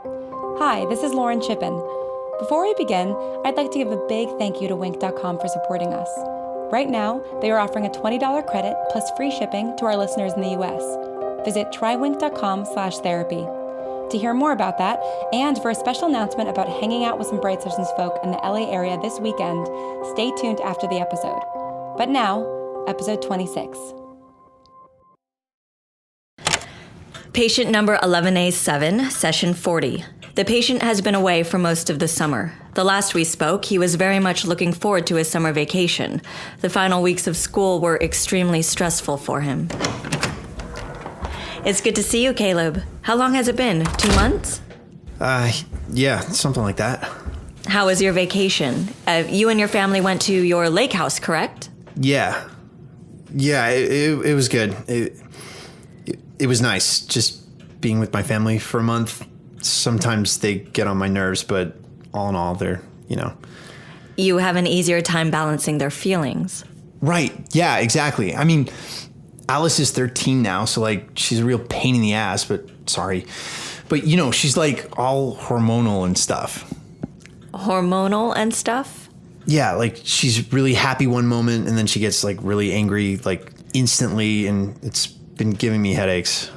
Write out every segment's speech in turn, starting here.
Hi, this is Lauren Chippen. Before we begin, I'd like to give a big thank you to Wink.com for supporting us. Right now, they are offering a $20 credit plus free shipping to our listeners in the U.S. Visit trywink.com/therapy. To hear more about that, and for a special announcement about hanging out with some Bright Citizens folk in the LA area this weekend, stay tuned after the episode. But now, episode 26. Patient number 11A-7, session 40. The patient has been away for most of the summer. The last we spoke, he was very much looking forward to his summer vacation. The final weeks of school were extremely stressful for him. It's good to see you, Caleb. How long has it been? 2 months? Yeah, something like that. How was your vacation? You and your family went to your lake house, correct? Yeah, it was good. It was nice just being with my family for a month. Sometimes they get on my nerves, but all in all, they're. You have an easier time balancing their feelings. Right, yeah, exactly. I mean, Alice is 13 now, so she's a real pain in the ass, but sorry. But she's all hormonal and stuff. Hormonal and stuff? Yeah, she's really happy one moment and then she gets really angry instantly, and it's been giving me headaches.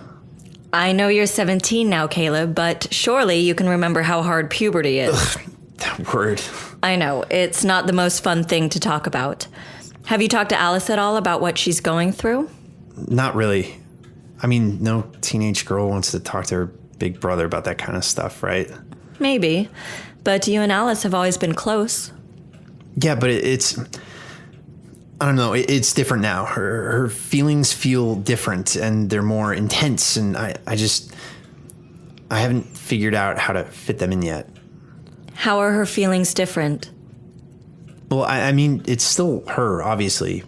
I know you're 17 now, Caleb, but surely you can remember how hard puberty is. Ugh, that word. I know, it's not the most fun thing to talk about. Have you talked to Alice at all about what she's going through? Not really. I mean, no teenage girl wants to talk to her big brother about that kind of stuff, right? Maybe. But you and Alice have always been close. Yeah, but it's... I don't know. It's different now. Her feelings feel different and they're more intense, and I haven't figured out how to fit them in yet. How are her feelings different? Well, I mean, it's still her, obviously.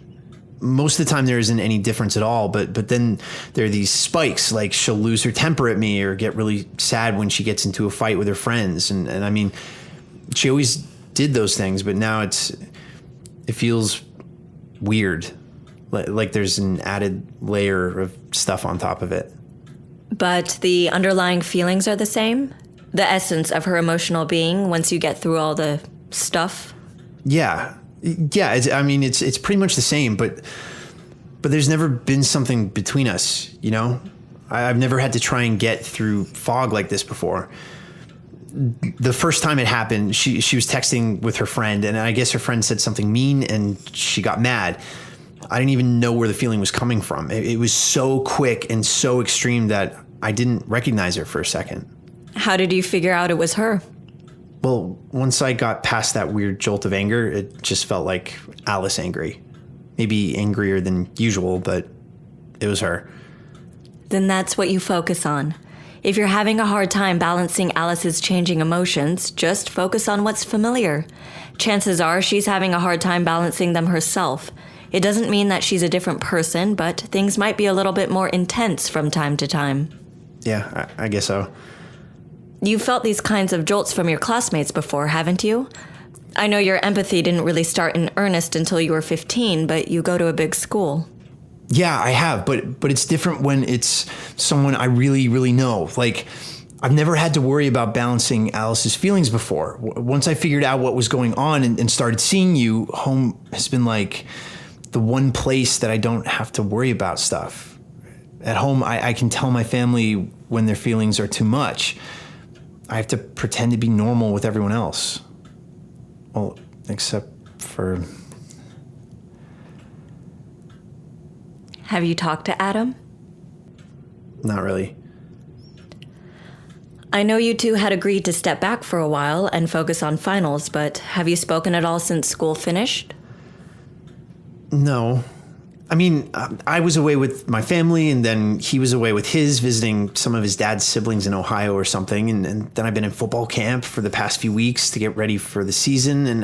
Most of the time there isn't any difference at all, but then there are these spikes, she'll lose her temper at me or get really sad when she gets into a fight with her friends. And I mean, she always did those things, but now it feels weird. Like there's an added layer of stuff on top of it. But the underlying feelings are the same? The essence of her emotional being once you get through all the stuff? Yeah, it's pretty much the same, but there's never been something between us, I've never had to try and get through fog like this before. The first time it happened, she was texting with her friend, and I guess her friend said something mean, and she got mad. I didn't even know where the feeling was coming from. It was so quick and so extreme that I didn't recognize her for a second. How did you figure out it was her? Well, once I got past that weird jolt of anger, it just felt like Alice angry. Maybe angrier than usual, but it was her. Then that's what you focus on. If you're having a hard time balancing Alice's changing emotions, just focus on what's familiar. Chances are she's having a hard time balancing them herself. It doesn't mean that she's a different person, but things might be a little bit more intense from time to time. Yeah, I guess so. You've felt these kinds of jolts from your classmates before, haven't you? I know your empathy didn't really start in earnest until you were 15, but you go to a big school. Yeah, I have, but it's different when it's someone I really, really know. I've never had to worry about balancing Alice's feelings before. Once I figured out what was going on and started seeing you, home has been the one place that I don't have to worry about stuff. At home, I can tell my family when their feelings are too much. I have to pretend to be normal with everyone else. Well, except for... Have you talked to Adam? Not really. I know you two had agreed to step back for a while and focus on finals, but have you spoken at all since school finished? No. I mean, I was away with my family, and then he was away with his, visiting some of his dad's siblings in Ohio or something. And then I've been in football camp for the past few weeks to get ready for the season. And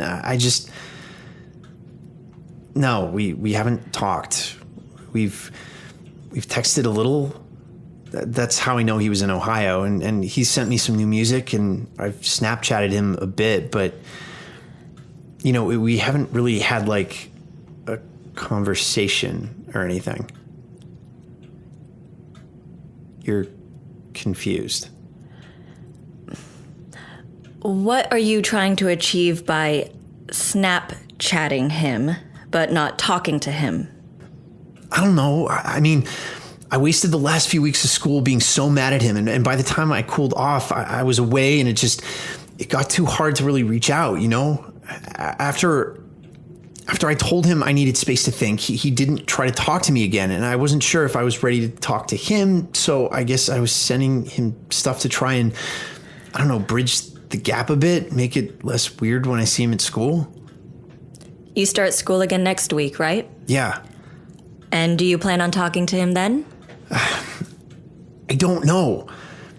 no, we haven't talked. We've texted a little. That's how I know he was in Ohio. And he sent me some new music, and I've Snapchatted him a bit, but we haven't really had a conversation or anything. You're confused. What are you trying to achieve by Snapchatting him, but not talking to him? I don't know. I mean, I wasted the last few weeks of school being so mad at him. And by the time I cooled off, I was away, and it got too hard to really reach out, you know? After I told him I needed space to think, he didn't try to talk to me again. And I wasn't sure if I was ready to talk to him. So I guess I was sending him stuff to try and, I don't know, bridge the gap a bit, make it less weird when I see him at school. You start school again next week, right? Yeah. And do you plan on talking to him then? I don't know.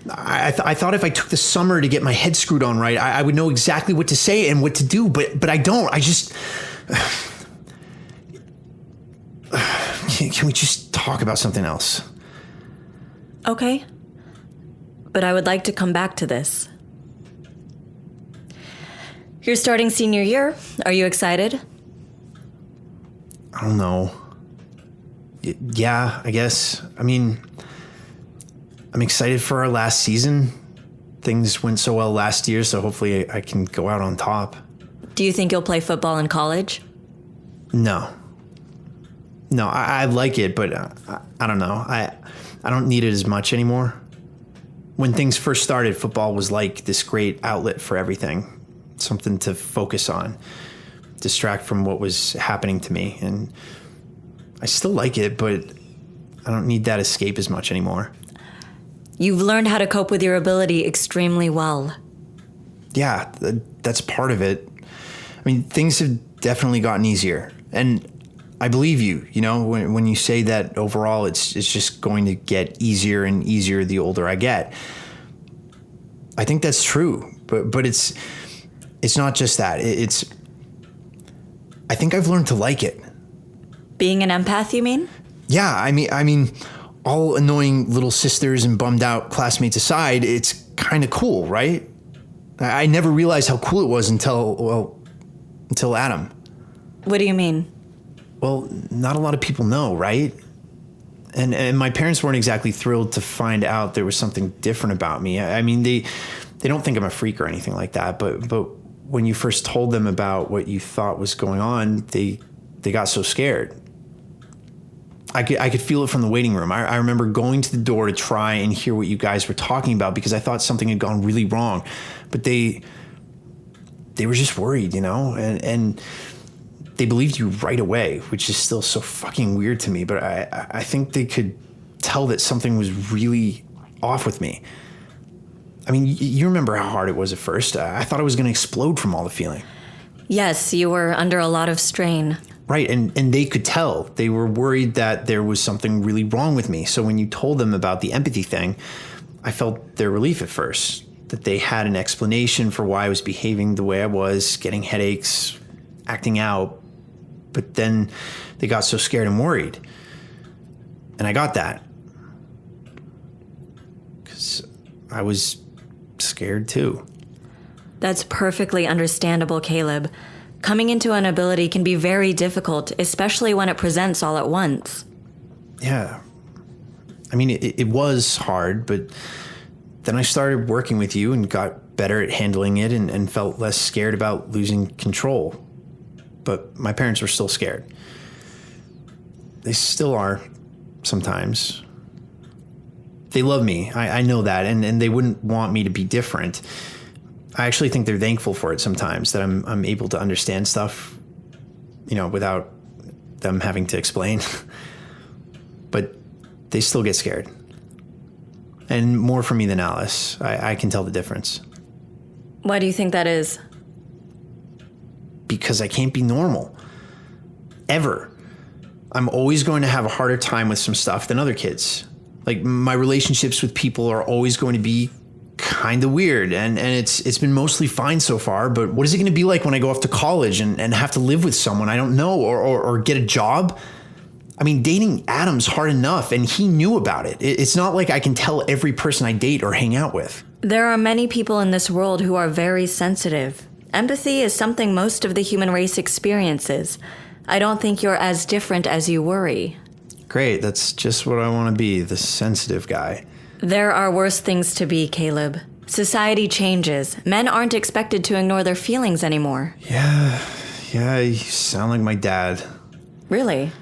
I thought if I took the summer to get my head screwed on right, I would know exactly what to say and what to do, but I don't. Can we just talk about something else? Okay. But I would like to come back to this. You're starting senior year. Are you excited? I don't know. Yeah, I guess. I mean, I'm excited for our last season. Things went so well last year, so hopefully I can go out on top. Do you think you'll play football in college? No, I like it, but I don't know. I don't need it as much anymore. When things first started, football was like this great outlet for everything, something to focus on, distract from what was happening to me. And I still like it, but I don't need that escape as much anymore. You've learned how to cope with your ability extremely well. Yeah, that's part of it. I mean, things have definitely gotten easier. And I believe you, you know, when you say that overall it's just going to get easier and easier the older I get. I think that's true, but it's not just that. I think I've learned to like it. Being an empath, you mean? Yeah, I mean, all annoying little sisters and bummed out classmates aside, it's kind of cool, right? I never realized how cool it was until Adam. What do you mean? Well, not a lot of people know, right? And my parents weren't exactly thrilled to find out there was something different about me. I mean, they don't think I'm a freak or anything like that, but when you first told them about what you thought was going on, they got so scared. I could feel it from the waiting room. I remember going to the door to try and hear what you guys were talking about because I thought something had gone really wrong, but they were just worried, you know, and they believed you right away, which is still so fucking weird to me. But I think they could tell that something was really off with me. I mean, you remember how hard it was at first. I thought I was going to explode from all the feeling. Yes, you were under a lot of strain. Right, and they could tell. They were worried that there was something really wrong with me. So when you told them about the empathy thing, I felt their relief at first, that they had an explanation for why I was behaving the way I was, getting headaches, acting out. But then they got so scared and worried. And I got that. Because I was scared too. That's perfectly understandable, Caleb. Coming into an ability can be very difficult, especially when it presents all at once. Yeah. I mean, it was hard, but then I started working with you and got better at handling it and felt less scared about losing control. But my parents were still scared. They still are sometimes. They love me. I know that, and they wouldn't want me to be different. I actually think they're thankful for it sometimes, that I'm able to understand stuff, you know, without them having to explain. But they still get scared. And more for me than Alice. I can tell the difference. Why do you think that is? Because I can't be normal. Ever. I'm always going to have a harder time with some stuff than other kids. Like, my relationships with people are always going to be kind of weird, and it's been mostly fine so far, but what is it going to be like when I go off to college and have to live with someone I don't know or get a job? I mean, dating Adam's hard enough, and he knew about it. It's not like I can tell every person I date or hang out with. There are many people in this world who are very sensitive. Empathy is something most of the human race experiences. I don't think you're as different as you worry. Great, that's just what I want to be, the sensitive guy. There are worse things to be, Caleb. Society changes. Men aren't expected to ignore their feelings anymore. Yeah, you sound like my dad. Really?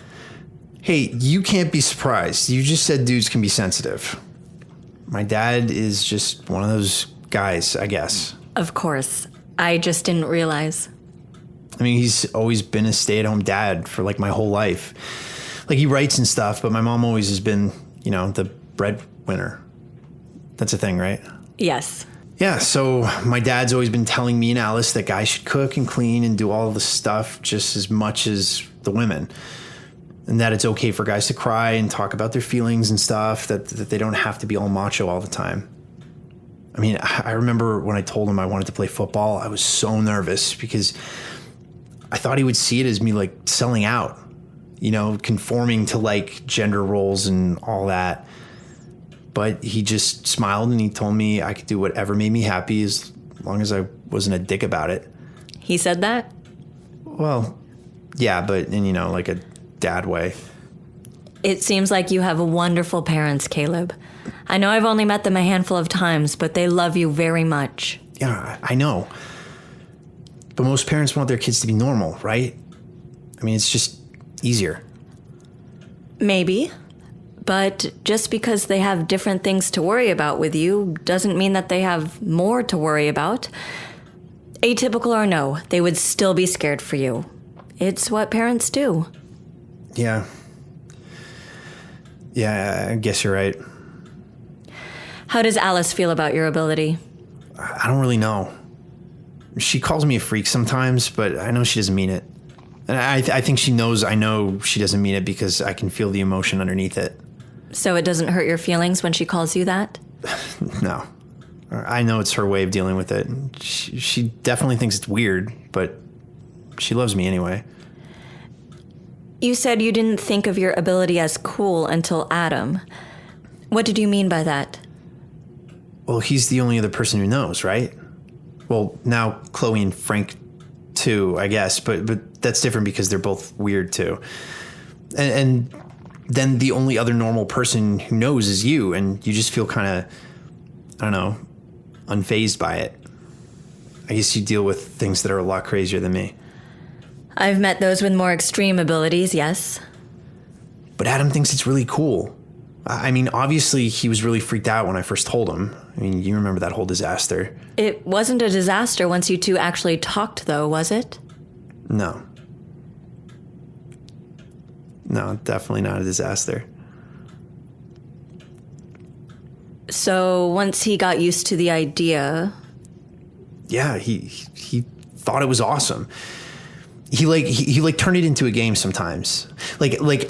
Hey, you can't be surprised. You just said dudes can be sensitive. My dad is just one of those guys, I guess. Of course. I just didn't realize. I mean, he's always been a stay-at-home dad for like my whole life. Like he writes and stuff, but my mom always has been, the breadwinner. That's a thing, right? Yes. Yeah, so my dad's always been telling me and Alice that guys should cook and clean and do all the stuff just as much as the women. And that it's okay for guys to cry and talk about their feelings and stuff, that they don't have to be all macho all the time. I mean, I remember when I told him I wanted to play football, I was so nervous because I thought he would see it as me like selling out, conforming to like gender roles and all that. But he just smiled and he told me I could do whatever made me happy as long as I wasn't a dick about it. He said that? Well, yeah, but in, like a dad way. It seems like you have wonderful parents, Caleb. I know I've only met them a handful of times, but they love you very much. Yeah, I know. But most parents want their kids to be normal, right? I mean, it's just easier. Maybe. But just because they have different things to worry about with you doesn't mean that they have more to worry about. Atypical or no, they would still be scared for you. It's what parents do. Yeah. Yeah, I guess you're right. How does Alice feel about your ability? I don't really know. She calls me a freak sometimes, but I know she doesn't mean it. And I think she knows I know she doesn't mean it because I can feel the emotion underneath it. So it doesn't hurt your feelings when she calls you that? No. I know it's her way of dealing with it. She definitely thinks it's weird, but she loves me anyway. You said you didn't think of your ability as cool until Adam. What did you mean by that? Well, he's the only other person who knows, right? Well, now Chloe and Frank too, I guess, but that's different because they're both weird too. And then the only other normal person who knows is you, and you just feel kind of, I don't know, unfazed by it. I guess you deal with things that are a lot crazier than me. I've met those with more extreme abilities, yes. But Adam thinks it's really cool. I mean, obviously he was really freaked out when I first told him. I mean, you remember that whole disaster. It wasn't a disaster once you two actually talked, though, was it? No. No, definitely not a disaster. So once he got used to the idea... Yeah, he thought it was awesome. He turned it into a game sometimes.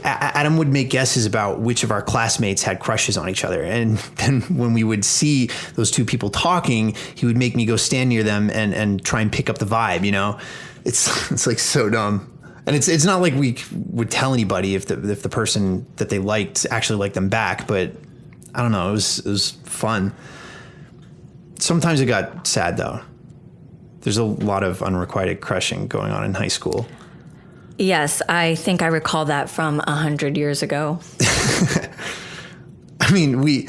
Adam would make guesses about which of our classmates had crushes on each other, and then when we would see those two people talking, he would make me go stand near them and try and pick up the vibe. It's like so dumb. And it's not like we would tell anybody if the person that they liked actually liked them back, but I don't know, it was fun. Sometimes it got sad though. There's a lot of unrequited crushing going on in high school. Yes, I think I recall that from 100 years ago. I mean, we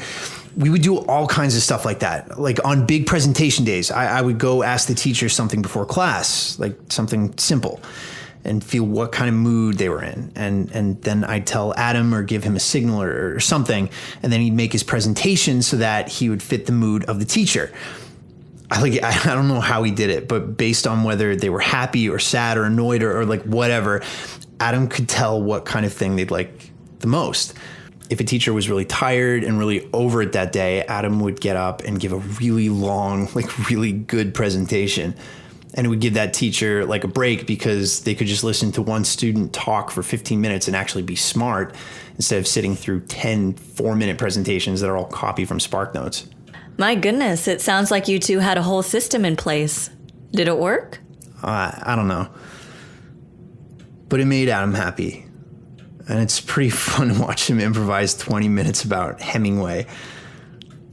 would do all kinds of stuff like that. Like on big presentation days, I would go ask the teacher something before class, like something simple, and feel what kind of mood they were in. And then I'd tell Adam or give him a signal or something, and then he'd make his presentation so that he would fit the mood of the teacher. I don't know how he did it, but based on whether they were happy or sad or annoyed or like whatever, Adam could tell what kind of thing they'd like the most. If a teacher was really tired and really over it that day, Adam would get up and give a really long, like really good presentation. And it would give that teacher like a break because they could just listen to one student talk for 15 minutes and actually be smart instead of sitting through 10 4-minute presentations that are all copy from SparkNotes. My goodness, it sounds like you two had a whole system in place. Did it work? I don't know. But it made Adam happy. And it's pretty fun to watch him improvise 20 minutes about Hemingway.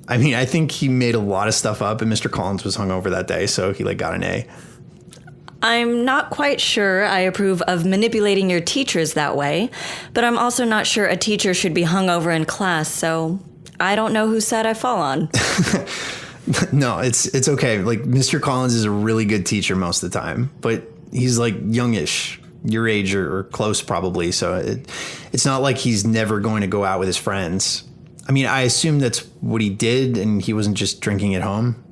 I mean, I think he made a lot of stuff up, and Mr. Collins was hungover that day, so he got an A. I'm not quite sure I approve of manipulating your teachers that way, but I'm also not sure a teacher should be hungover in class, so I don't know whose side I fall on. No, it's okay. Like, Mr. Collins is a really good teacher most of the time, but he's like youngish, your age or close probably. So it's not like he's never going to go out with his friends. I mean, I assume that's what he did and he wasn't just drinking at home.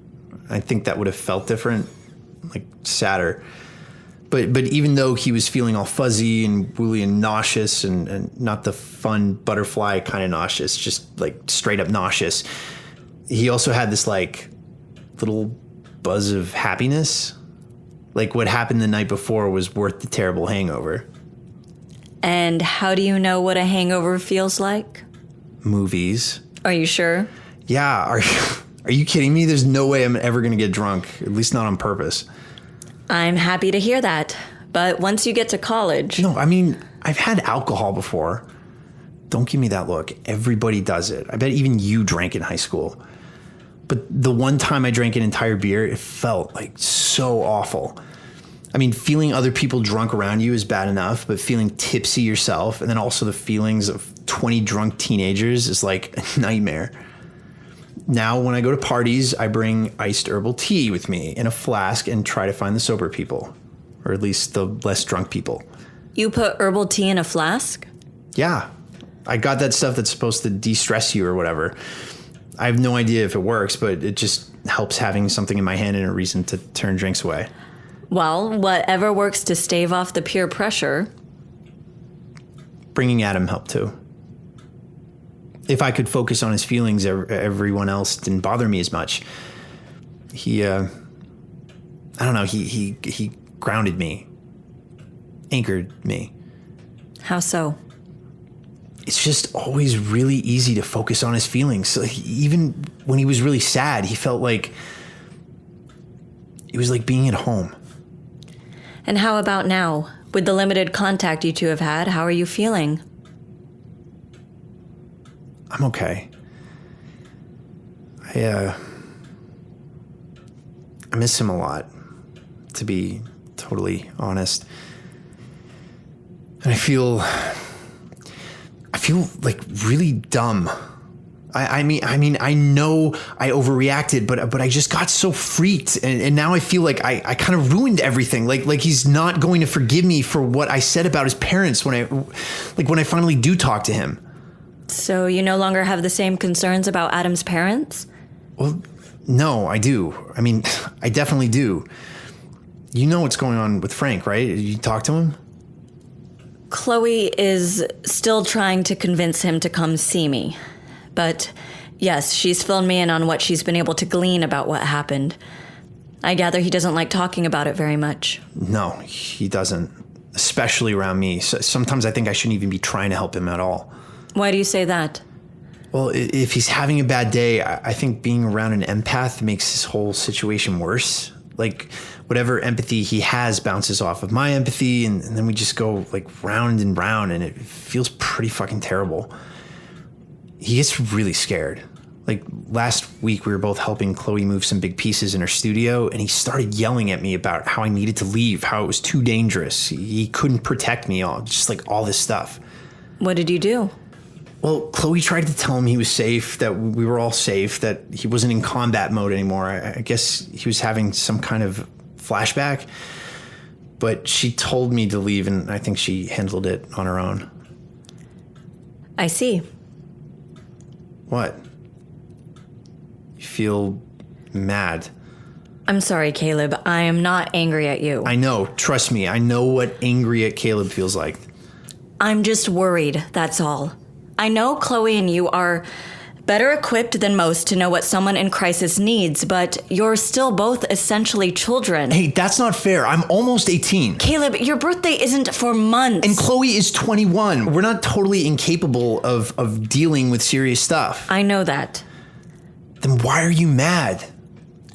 I think that would have felt different, like sadder. But even though he was feeling all fuzzy and woolly and nauseous and not the fun butterfly kind of nauseous, just like straight up nauseous, he also had this like little buzz of happiness. Like what happened the night before was worth the terrible hangover. And how do you know what a hangover feels like? Movies. Are you sure? Yeah. Are you kidding me? There's no way I'm ever going to get drunk, at least not on purpose. I'm happy to hear that. But once you get to college... No, I mean, I've had alcohol before. Don't give me that look. Everybody does it. I bet even you drank in high school. But the one time I drank an entire beer, it felt like so awful. I mean, feeling other people drunk around you is bad enough, but feeling tipsy yourself and then also the feelings of 20 drunk teenagers is like a nightmare. Now, when I go to parties, I bring iced herbal tea with me in a flask and try to find the sober people, or at least the less drunk people. You put herbal tea in a flask? Yeah. I got that stuff that's supposed to de-stress you or whatever. I have no idea if it works, but it just helps having something in my hand and a reason to turn drinks away. Well, whatever works to stave off the peer pressure. Bringing Adam helped too. If I could focus on his feelings, everyone else didn't bother me as much. He, I don't know, he grounded me, anchored me. How so? It's just always really easy to focus on his feelings. So even when he was really sad, he felt like it was like being at home. And how about now? With the limited contact you two have had, how are you feeling? I'm okay. I miss him a lot, to be totally honest. And I feel like really dumb. I mean, I know I overreacted, but I just got so freaked, and now I feel like I kind of ruined everything. Like he's not going to forgive me for what I said about his parents when I finally do talk to him. So you no longer have the same concerns about Adam's parents? Well, no, I do. I mean, I definitely do. You know what's going on with Frank, right? You talk to him? Chloe is still trying to convince him to come see me. But yes, she's filled me in on what she's been able to glean about what happened. I gather he doesn't like talking about it very much. No, he doesn't. Especially around me. So sometimes I think I shouldn't even be trying to help him at all. Why do you say that? Well, if he's having a bad day, I think being around an empath makes this whole situation worse. Like, whatever empathy he has bounces off of my empathy, and then we just go, like, round and round, and it feels pretty fucking terrible. He gets really scared. Like, last week we were both helping Chloe move some big pieces in her studio, and he started yelling at me about how I needed to leave, how it was too dangerous. He couldn't protect me, just like all this stuff. What did you do? Well, Chloe tried to tell him he was safe, that we were all safe, that he wasn't in combat mode anymore. I guess he was having some kind of flashback. But she told me to leave, and I think she handled it on her own. I see. What? You feel mad? I'm sorry, Caleb. I am not angry at you. I know. Trust me. I know what angry at Caleb feels like. I'm just worried, that's all. I know Chloe and you are better equipped than most to know what someone in crisis needs, but you're still both essentially children. Hey, that's not fair. I'm almost 18. Caleb, your birthday isn't for months. And Chloe is 21. We're not totally incapable of dealing with serious stuff. I know that. Then why are you mad?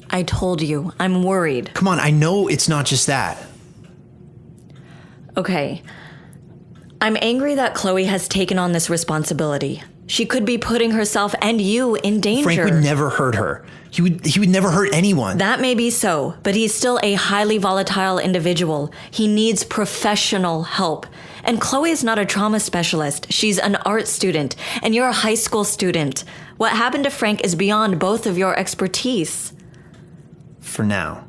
I told you, I'm worried. Come on, I know it's not just that. Okay. I'm angry that Chloe has taken on this responsibility. She could be putting herself and you in danger. Frank would never hurt her. He would never hurt anyone. That may be so, but he's still a highly volatile individual. He needs professional help. And Chloe is not a trauma specialist. She's an art student, and you're a high school student. What happened to Frank is beyond both of your expertise. For now.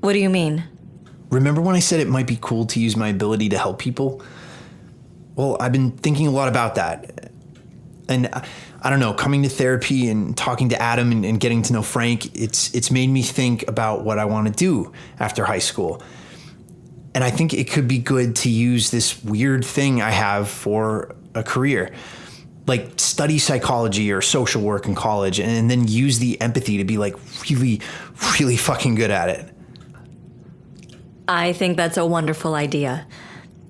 What do you mean? Remember when I said it might be cool to use my ability to help people? Well, I've been thinking a lot about that. And I don't know, coming to therapy and talking to Adam and getting to know Frank, it's made me think about what I want to do after high school. And I think it could be good to use this weird thing I have for a career. Like study psychology or social work in college and then use the empathy to be like really, really fucking good at it. I think that's a wonderful idea.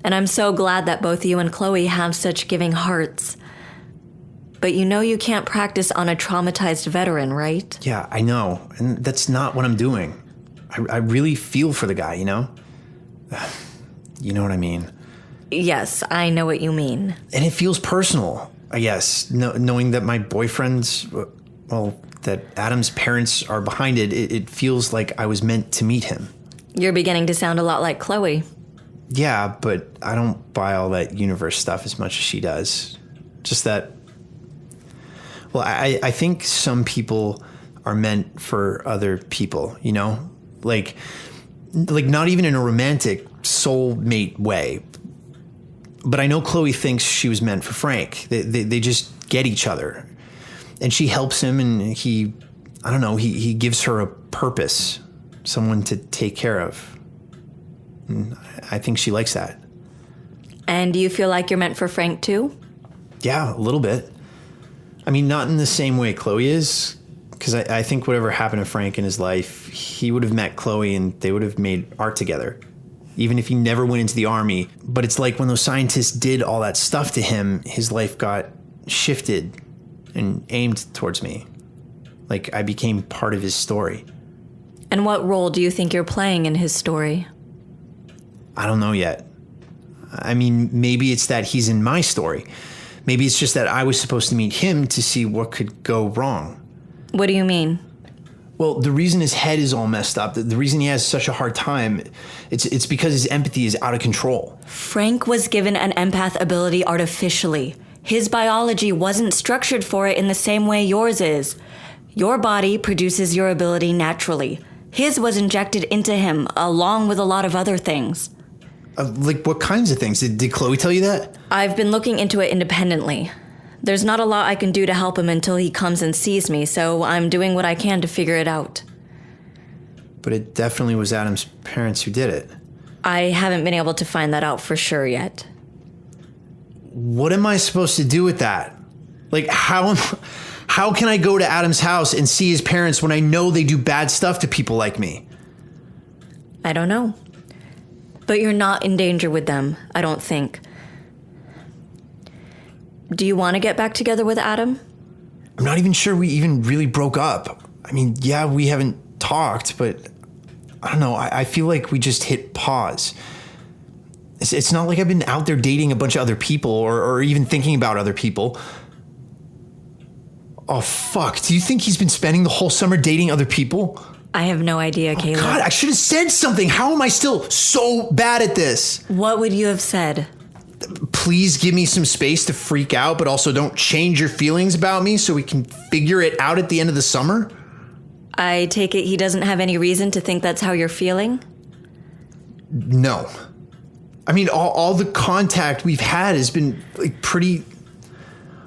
And I'm so glad that both you and Chloe have such giving hearts. But you know you can't practice on a traumatized veteran, right? Yeah, I know. And that's not what I'm doing. I really feel for the guy, you know? You know what I mean? Yes, I know what you mean. And it feels personal, I guess, knowing that my boyfriend's, well, that Adam's parents are behind it. It feels like I was meant to meet him. You're beginning to sound a lot like Chloe. Yeah, but I don't buy all that universe stuff as much as she does. Just that, well, I think some people are meant for other people, you know? Like not even in a romantic soulmate way. But I know Chloe thinks she was meant for Frank. They just get each other. And she helps him and he gives her a purpose, someone to take care of. And I think she likes that. And do you feel like you're meant for Frank too? Yeah, a little bit. I mean, not in the same way Chloe is, because I think whatever happened to Frank in his life, he would have met Chloe and they would have made art together, even if he never went into the army. But it's like when those scientists did all that stuff to him, his life got shifted and aimed towards me. Like I became part of his story. And what role do you think you're playing in his story? I don't know yet. I mean, maybe it's that he's in my story. Maybe it's just that I was supposed to meet him to see what could go wrong. What do you mean? Well, the reason his head is all messed up, the reason he has such a hard time, it's because his empathy is out of control. Frank was given an empath ability artificially. His biology wasn't structured for it in the same way yours is. Your body produces your ability naturally. His was injected into him, along with a lot of other things. Like what kinds of things? Did Chloe tell you that? I've been looking into it independently. There's not a lot I can do to help him until he comes and sees me, so I'm doing what I can to figure it out. But it definitely was Adam's parents who did it. I haven't been able to find that out for sure yet. What am I supposed to do with that? Like, how can I go to Adam's house and see his parents when I know they do bad stuff to people like me? I don't know. But you're not in danger with them, I don't think. Do you want to get back together with Adam? I'm not even sure we even really broke up. I mean, yeah, we haven't talked, but I don't know. I feel like we just hit pause. It's not like I've been out there dating a bunch of other people or even thinking about other people. Oh, fuck. Do you think he's been spending the whole summer dating other people? I have no idea, Caleb. God, I should have said something. How am I still so bad at this? What would you have said? Please give me some space to freak out, but also don't change your feelings about me so we can figure it out at the end of the summer? I take it he doesn't have any reason to think that's how you're feeling? No. I mean, all the contact we've had has been like pretty,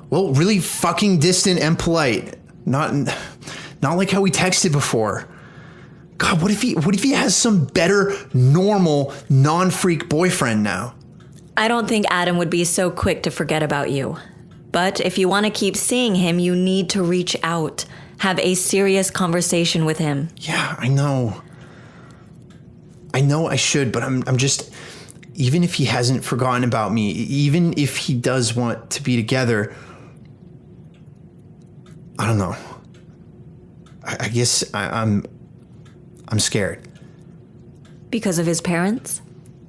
well, really fucking distant and polite. Not like how we texted before. God, what if he has some better, normal, non-freak boyfriend now? I don't think Adam would be so quick to forget about you. But if you want to keep seeing him, you need to reach out. Have a serious conversation with him. Yeah, I know. I know I should, but I'm just, even if he hasn't forgotten about me, even if he does want to be together, I don't know. I guess I'm scared. Because of his parents?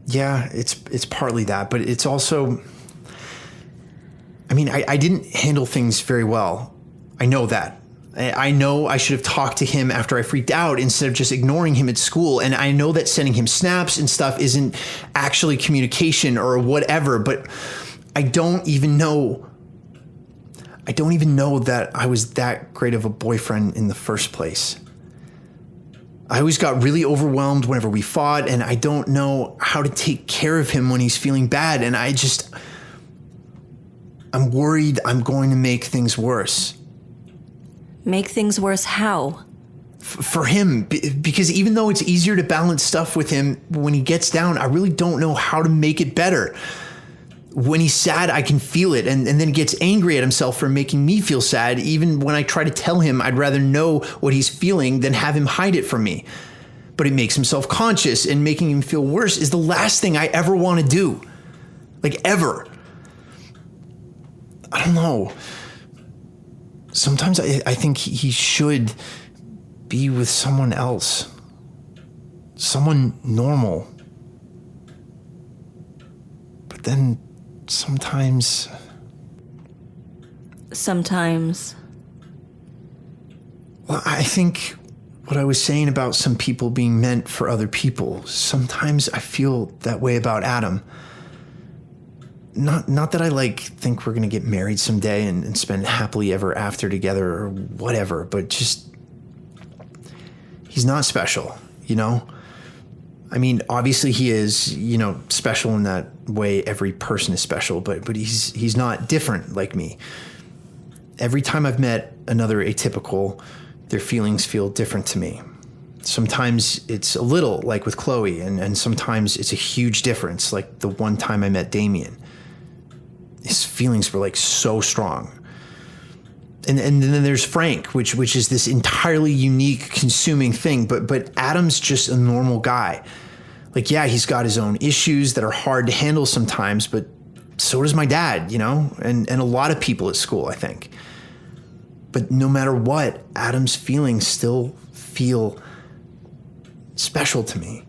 Yeah, it's partly that, but it's also, I mean, I didn't handle things very well. I know that. I know I should have talked to him after I freaked out instead of just ignoring him at school. And I know that sending him snaps and stuff isn't actually communication or whatever, but I don't even know that I was that great of a boyfriend in the first place. I always got really overwhelmed whenever we fought, and I don't know how to take care of him when he's feeling bad. And I'm worried I'm going to make things worse. Make things worse how? For him, because even though it's easier to balance stuff with him when he gets down, I really don't know how to make it better. When he's sad, I can feel it, and then gets angry at himself for making me feel sad, even when I try to tell him I'd rather know what he's feeling than have him hide it from me. But it makes him self-conscious, and making him feel worse is the last thing I ever want to do. Like, ever. I don't know. Sometimes I think he should be with someone else. Someone normal. But then sometimes... Well, I think what I was saying about some people being meant for other people, sometimes I feel that way about Adam. Not that I think we're gonna get married someday and spend happily ever after together or whatever, but just he's not special, you know? I mean, obviously he is, special in that way every person is special, but he's not different like me. Every time I've met another atypical, their feelings feel different to me. Sometimes it's a little, like with Chloe, and sometimes it's a huge difference, like the one time I met Damien. His feelings were so strong. And then there's Frank, which is this entirely unique, consuming thing. But Adam's just a normal guy. Yeah, he's got his own issues that are hard to handle sometimes, but so does my dad, and a lot of people at school, I think. But no matter what, Adam's feelings still feel special to me.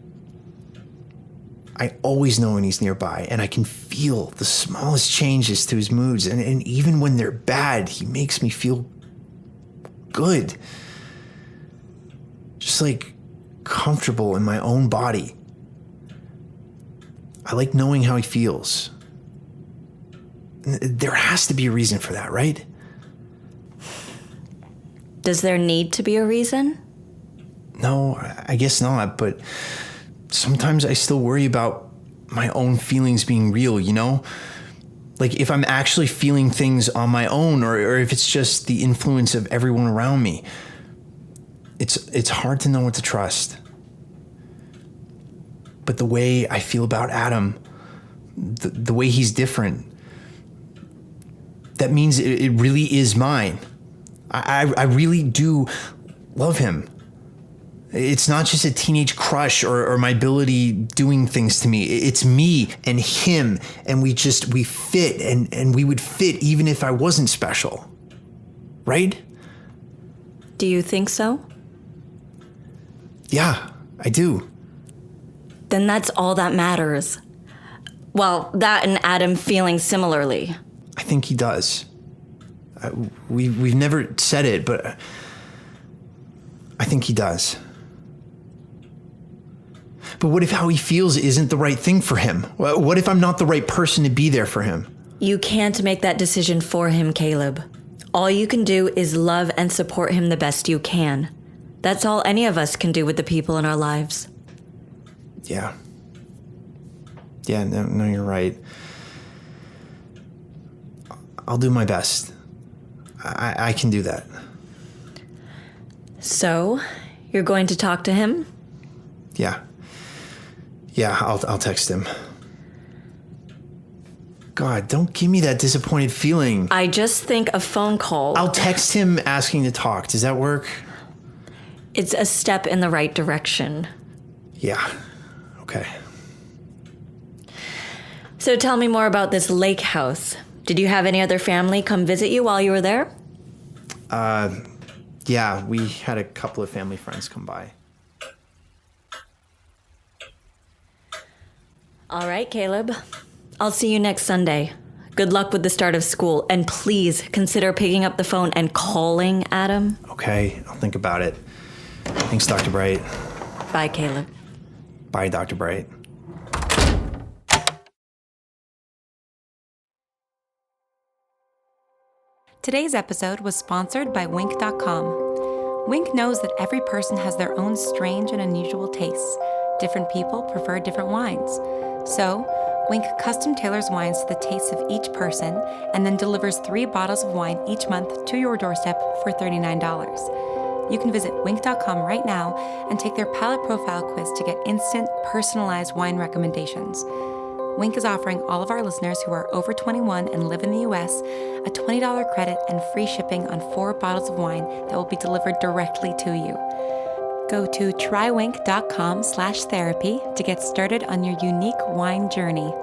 I always know when he's nearby, and I can feel the smallest changes to his moods. And even when they're bad, he makes me feel good. Just comfortable in my own body. I like knowing how he feels. There has to be a reason for that, right? Does there need to be a reason? No, I guess not, but sometimes I still worry about my own feelings being real, if I'm actually feeling things on my own, or if it's just the influence of everyone around me. It's hard to know what to trust. But the way I feel about Adam, the way he's different, that means it really is mine. I really do love him. It's not just a teenage crush or my ability doing things to me. It's me and him, and we fit, and we would fit even if I wasn't special. Right? Do you think so? Yeah, I do. Then that's all that matters. Well, that and Adam feeling similarly. I think he does. We've never said it, but I think he does. But what if how he feels isn't the right thing for him? What if I'm not the right person to be there for him? You can't make that decision for him, Caleb. All you can do is love and support him the best you can. That's all any of us can do with the people in our lives. Yeah. Yeah, no, you're right. I'll do my best. I can do that. So, you're going to talk to him? Yeah. Yeah, I'll text him. God, don't give me that disappointed feeling. I just think a phone call... I'll text him asking to talk. Does that work? It's a step in the right direction. Yeah. Okay. So tell me more about this lake house. Did you have any other family come visit you while you were there? Yeah, we had a couple of family friends come by. All right, Caleb. I'll see you next Sunday. Good luck with the start of school, and please consider picking up the phone and calling Adam. Okay, I'll think about it. Thanks, Dr. Bright. Bye, Caleb. Bye, Dr. Bright. Today's episode was sponsored by Wink.com. Wink knows that every person has their own strange and unusual tastes. Different people prefer different wines. So, Wink custom tailors wines to the tastes of each person and then delivers 3 bottles of wine each month to your doorstep for $39. You can visit Wink.com right now and take their palate profile quiz to get instant, personalized wine recommendations. Wink is offering all of our listeners who are over 21 and live in the U.S. a $20 credit and free shipping on 4 bottles of wine that will be delivered directly to you. Go to trywink.com/therapy to get started on your unique wine journey.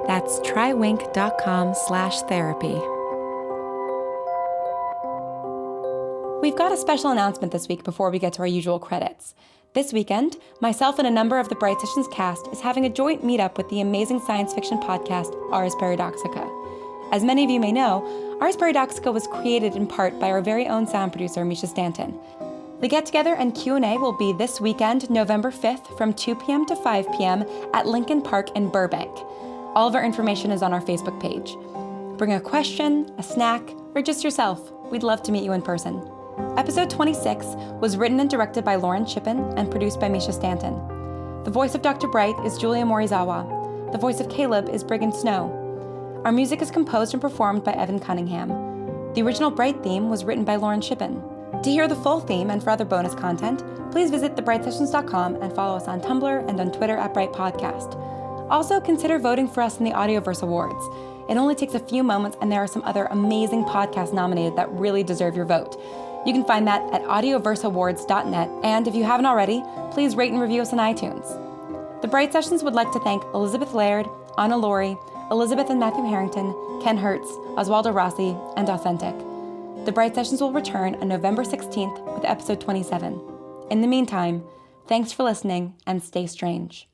That's trywink.com/therapy. We've got a special announcement this week before we get to our usual credits. This weekend, myself and a number of the Bright Sessions cast is having a joint meetup with the amazing science fiction podcast Ars Paradoxica. As many of you may know, Ars Paradoxica was created in part by our very own sound producer, Misha Stanton. The get-together and Q&A will be this weekend, November 5th, from 2 p.m. to 5 p.m. at Lincoln Park in Burbank. All of our information is on our Facebook page. Bring a question, a snack, or just yourself. We'd love to meet you in person. Episode 26 was written and directed by Lauren Shippen and produced by Misha Stanton. The voice of Dr. Bright is Julia Morizawa. The voice of Caleb is Brigand Snow. Our music is composed and performed by Evan Cunningham. The original Bright theme was written by Lauren Shippen. To hear the full theme and for other bonus content, please visit thebrightsessions.com and follow us on Tumblr and on Twitter at Bright Podcast. Also, consider voting for us in the Audioverse Awards. It only takes a few moments, and there are some other amazing podcasts nominated that really deserve your vote. You can find that at audioverseawards.net, and if you haven't already, please rate and review us on iTunes. The Bright Sessions would like to thank Elizabeth Laird, Anna Laurie, Elizabeth and Matthew Harrington, Ken Hertz, Oswaldo Rossi, and Authentic. The Bright Sessions will return on November 16th with episode 27. In the meantime, thanks for listening and stay strange.